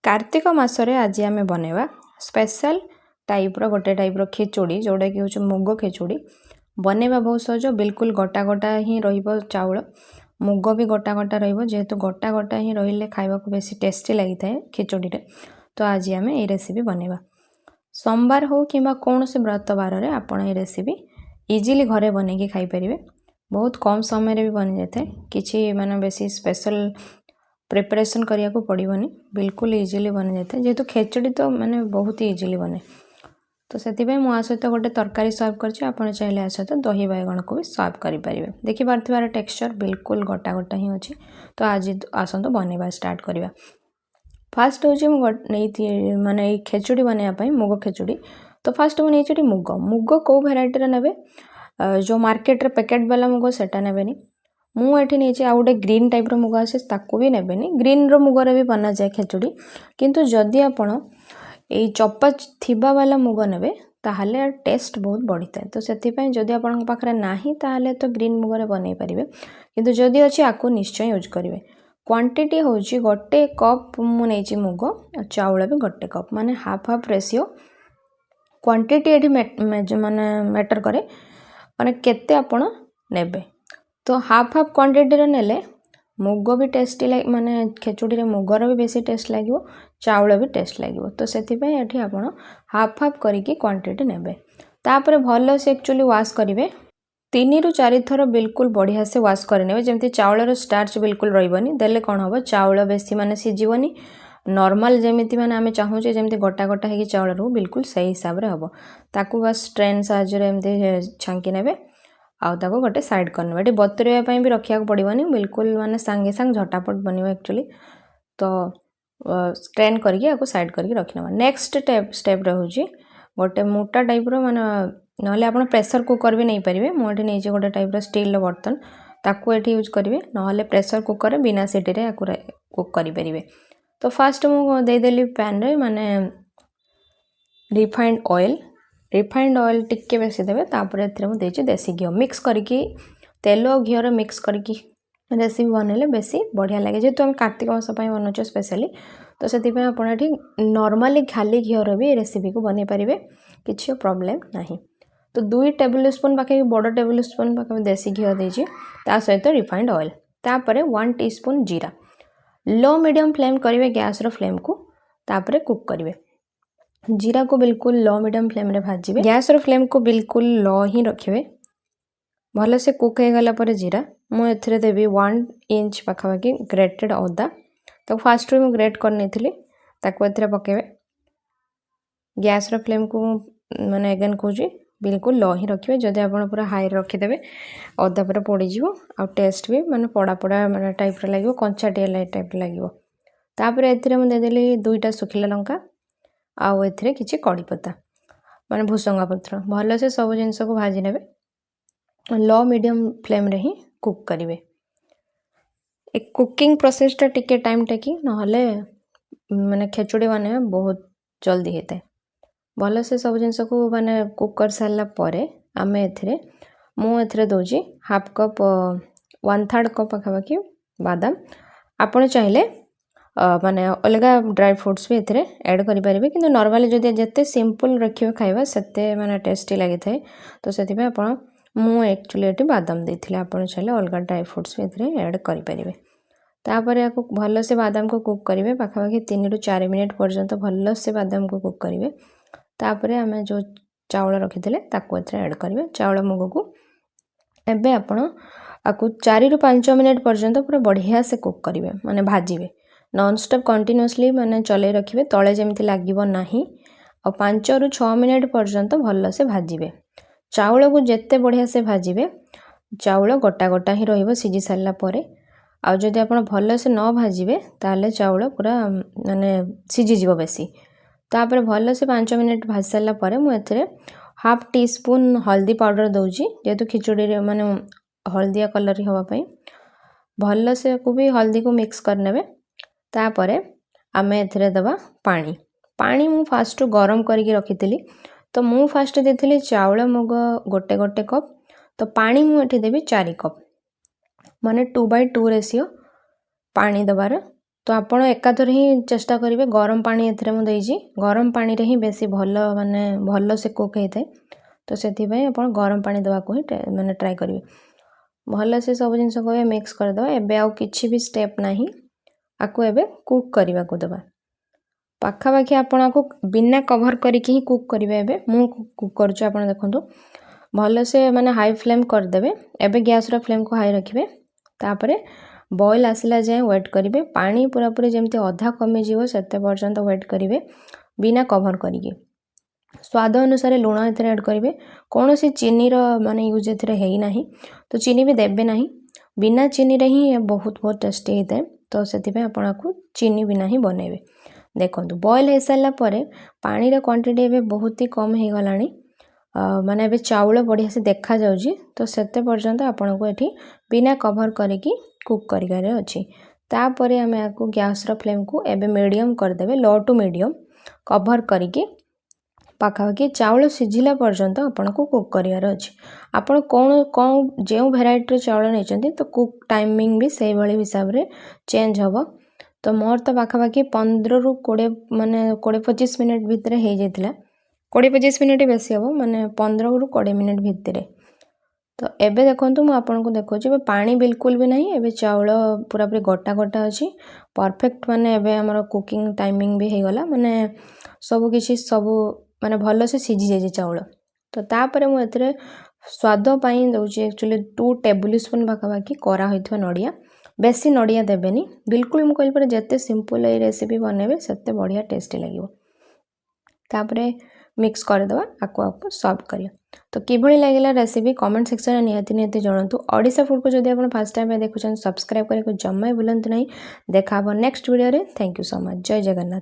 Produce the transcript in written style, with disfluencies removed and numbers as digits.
कार्तिक मासरे आज आम बनवा स्पेशल टाइप्र गोटे टाइप्र खिचुड़ी जोटा कि हूँ मुग खिचुड़ी बनवा बहुत सहज बिल्कुल गोटा गोटा ही चाउल मुग भी गोटा गोटा जेहेतु गोटा गोटा ही रही खावा बेसी टेस्टी लगी था खिचुड़ी तो आज आम ये रेसिपी बनवा सोमवार हो कि कौन से व्रत बार में आपड़ ये रेसिपी इजिली घरे बनईकि खाईपर बहुत कम समय भी बनी जाए कि माने बेसी स्पेशल प्रिपरेशन करिया को पड़ोनी बिल्कुल इजिली बनी जाए जेहेतु खेचड़ी तो माने बहुत इजिली बने तो से सहित गोटे तरकारी सर्व कर चाहिए सहित दही बैगण को भी सर्व करें देखिपारे टेक्सचर बिल्कुल गोटा गोटा ही अच्छी तो आज आसतु बनवा स्टार्ट करवा फास्ट हूँ माने खेचुड़ी बनवाई मुग खेचुड़ी तो फास्ट मुझे मुग मुग कौ भेराइटर ने जो मार्केट रे पैकेट वाला मुग सेटा नेबेनी मुझे नहीं आ गए ग्रीन टाइप्र मुग आसे ताकू भी नेबेनी ग्रीन रो मुगरे भी बना जाए खेचुड़ी किंतु जदि आपण ये चपा थिबा वाला मुग नेबे ताहले टेस्ट बहुत बढ़ी था तो से जदि आपण पाखरे नाही ताहले तो ग्रीन मुगरे बनई पारिबे किंतु जदि अछि आकु निश्चय यूज करिवे क्वांटिटी होची गोटे कप मु नेची मुग चाउल भी गोटे कप माने हाफ हाफ रेशियो क्वांटिटी एठी माने मैटर करे माने केते आपण नेबे तो हाफ हाफ क्वांटिटी रे नेले मुग भी टेस्टी लगे माने खेचुड़ी रे मुगर भी बेसी टेस्ट लगे चाउल भी टेस्ट लगे तो से आपण हाफ हाफ करिकी क्वांटिटी नेबे तापर भल से एक्चुअली वाश करेंगे 3 ରୁ 4 थर बिल्कुल बढ़िया से वाश करने जमी चाउल स्टार्च बिल्कुल रही देले कौन हम चाउल बेसी माने सिझिबनी नॉर्मल जमीती माने आमे चाहूचे जमी गोटा गोटा है चाउल रू बिल्कुल सही हिसाब रे हम ताकू बस ट्रेन साहाଯ୍ୟରେ एमती छांकी नेबे आउ ताको गोटे साइड करने ये बतुरवा भी रखा पड़ोनी बिल्कुल माने सांगे सांग झटापट बनवा एक्चुअली तो स्ट्रेन करके साइड करके रखने नेक्स्ट स्टेप रोचे गोटे मोटा टाइप्र माने ना आप प्रेसर कुकर भी नहीं पारे मुझे नहीं गोटे टाइप्र स्टील बर्तन ताकू ये यूज करेंगे ना प्रेसर कुकर बिना सीटी रे कुक करें तो फास्ट मुझे देदेली पैन रे माने रिफाइंड ऑयल टिके बेसी देवे तापर मुझे देसी घी मिक्स करके तेल और घी मिक्स करके रेसिपी बनइले बेसी बढ़िया लगे जेहेतु हम कार्तिक मास बनाऊँ स्पेशली तो से आप नॉर्मली खाली घीर भी रेसिपी को बन पारे किसी प्रॉब्लम नहीं तो 2 टेबल स्पून पाखे बड़ टेबल स्पून पाखे देसी घी देजी सहित रिफाइंड ऑयल तापर 1 टीस्पून जीरा लो मीडियम फ्लेम करेंगे गैस रो फ्लेम को तापर कुक करेंगे जीरा को बिल्कुल लो मीडियम फ्लेम रे भाजिबे गैस रो फ्लेम को बिल्कुल लो ही रखिए भल से कुक हो गला पर जीरा मुझे देवी 1 इंच पाखापाखि ग्रेटेड अदा तो फास्ट मुझे ग्रेट करनी पकेबे गैस रो फ्लेम को माने अगेन कहूँ बिल्कुल लो ही रखिए जदि आप पूरा हाई रखिदेवे अदा पूरा पोड़ीज आ टेस्ट भी माने पड़ा पड़ा माने टाइप लगे कंचाटिया टाइप लगे तापर ए मुझेदेली 2टा सुखिला लंका आउ ए किसी कड़ी पत्ता माने भूसंगा पत्र भल से सब जिनस को भाजी ने लो मीडियम फ्लेम रे ही कुक करेंगे एक कुकिंग प्रोसेसटा टिके टाइम टेकिंग नहले माने खेचुड़ी बनवा बहुत जल्दी होता है भल से सब जिनस को माने कुक कर सारा पर आम मुझे दूसरी हाफ कप 1/3 कप पाखापाखि बादाम आपड़ चाहिए माने अलग ड्राई फ्रूट्स भी एथिरे ऐड करि परिबे किंतु नॉर्मली जदि जते सिंपल रखियो खाइबा सेते माने टेस्टी लागि थाए तो सेति पे आपण मु एक्चुअली एटी बादाम देथिले आपण चाहिए अलग ड्राई फ्रूट्स भी एथिरे ऐड करि परिबे तापर याको भल से बादाम को कुक करिवे पाखापाखि 3 ରୁ 4 मिनिट पर्यंत भल से बादाम को कुक करिवे तापर आमे जो चाउल रखिथिले ताको एथिरे ऐड करिवे चाउल मुग को एबे आपण आकु 4 ରୁ 5 मिनिट पर्यंत पूरा बढ़िया से कुक करिवे माने भाजिवे नॉन स्टॉप कंटिन्यूअसली माने चले रखिए तले जमी लगे ना और 5 ରୁ 6 मिनिट पर्यंत भल से भाजिबे चाउल को जिते बढ़िया से भाजिबे चाउल गोटा गोटा ही रहिबो सिझी सारा पर आ जदि आप भल से न भाजिबे ताले चाउल पूरा माने सिझीजिवो बेसी तापर भल से 5 मिनिट भाजी सारा पर मुझे हाफ टी स्पून हल्दी पाउडर दूची जेहेतु खिचुड़ी माने हल्दिया कलर हाँपाई भल से को भी हल्दी को मिक्स करने तापर आम ए दबा पानी पानी मु फास्ट गरम करके रखी तो मु फास्ट देती चाउल मुग गोटे गोटे कप तो पानी मुझे देवी 4 कप माने 2/2 रेशियो पानी दबार तो आपण एकाथर ही चेष्टा करेंगे गरम पानी एथिरे मु देइछि गरम पानी रे ही बेसी भल माने भल से कुक होइथाय तो सेथि पय आपण गरम पानी देवा को ही माने ट्राई करिवे भल से सब जिंस को मिक्स कर दवा एबे आ किछि भी स्टेप नाही आको एबे कुक करबा को दवा पाखा पाखी आपण को बिना कवर करके ही कुक करिवे एबे मु कुक करछु आपण देखंतु भल से माने हाई फ्लेम कर देबे एबे गैस रो फ्लेम को हाई रखिबे तापरे बॉईल आसला जाए वेट करिवे पानी पूरा पूरी जेमती अधा कमी जीवो सेते पर्यंत वेट करिवे बिना कवर करिके स्वाद अनुसार लुण एथरे ऐड करिवे कोनोसी चीनी रो माने यूज एथरे हेई नाही तो चीनी भी देबे नाही बिना चीनी रे ही बहुत बहुत टेस्टी हेते तो सेति पे आपण को चीनी बिना ही बनेबे देखंतु बॉईल हे साला परे पानी रो क्वांटिटी एबे बहुत ही कम हे गलानी माने एबे चाउल बढ़िया से देखा जाउजी तो सेते पर्यंत आपण को एठी बिना कवर करिकी कुक करिगारे अछि तापरे हमें आको गैस रो फ्लेम को एबे मीडियम कर देबे लो टू मीडियम कवर करिकी पाखापाखि चाउल सिझिला पर्यंत आपण को कुक करियार अछि आपण कोन जेउ वेराइटी चाउल नै तो कुक टाइमिंग भी सेही भली हिसाब रे चेंज हबो तो मोर तो पाखापाखि 15 रु 20 माने 20-25 मिनिट भितरे हे जेतिला 20-25 मिनिट बेसी हबो माने 15 रु 20 मिनिट भितरे तो एबे देखंतु मु आपन को देखौ जे पानी बिल्कुल भी नहीं एबे चाउल पूरा पूरी गोटा गोटा अछि परफेक्ट माने एबे हमर कुकिंग टाइमिंग भी हे गला माने सब किछि सब माने भलो से सिझी जाय चाउल तो तापरे मु एतरे स्वाद पई दउची एक्चुअली 2 टेबल स्पून बाकी करा होइथवा नडिया बेसी नडिया देबेनी बिल्कुल मु कहल पर जते सिंपल ए रेसिपी बनेबे सेते बढ़िया टेस्टी लागिवो तापरे मिक्स कर दवा आको सर्व करिया तो किभली लागिला रेसिपी कमेंट सेक्शन में निहाती जणातु ओडिशा फूड को जदि आपण फर्स्ट टाइम देखुछन सब्सक्राइब करे को जम्मै भूलंतु नहीं देखा नेक्स्ट वीडियो रे थैंक यू सो मच जय जगन्नाथ।